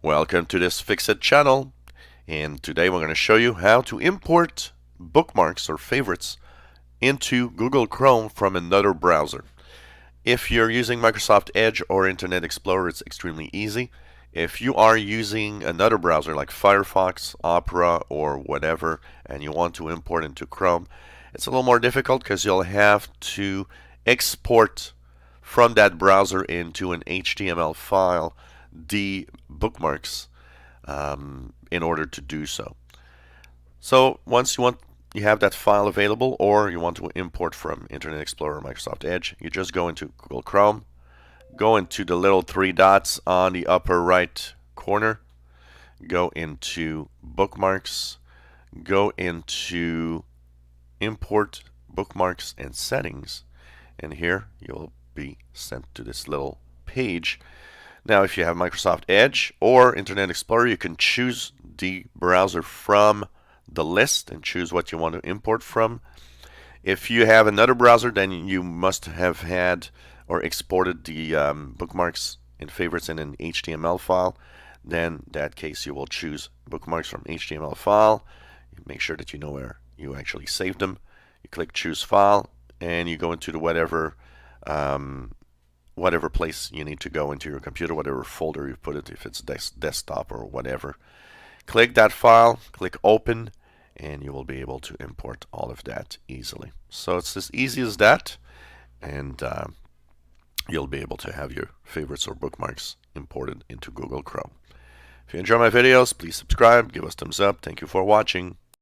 Welcome to this Fixit channel, and today we're going to show you how to import bookmarks or favorites into Google Chrome from another browser. If you're using Microsoft Edge or Internet Explorer, it's extremely easy. If you are using another browser like Firefox, Opera, or whatever, and you want to import into Chrome, it's a little more difficult because you'll have to export from that browser into an HTML file the bookmarks in order to do so. So once you have that file available, or you want to import from Internet Explorer or Microsoft Edge, you just go into Google Chrome, go into the little three dots on the upper right corner, go into Bookmarks, go into Import Bookmarks and Settings, and here you'll be sent to this little page. Now, if you have Microsoft Edge or Internet Explorer, you can choose the browser from the list and choose what you want to import from. If you have another browser, then you must have had or exported the bookmarks and favorites in an HTML file. Then, in that case, you will choose bookmarks from HTML file. You make sure that you know where you actually saved them. You click Choose File, and you go into the whatever place you need to go into your computer, whatever folder you put it, if it's desktop or whatever. Click that file, click Open, and you will be able to import all of that easily. So it's as easy as that, and you'll be able to have your favorites or bookmarks imported into Google Chrome. If you enjoy my videos, please subscribe, give us thumbs up. Thank you for watching.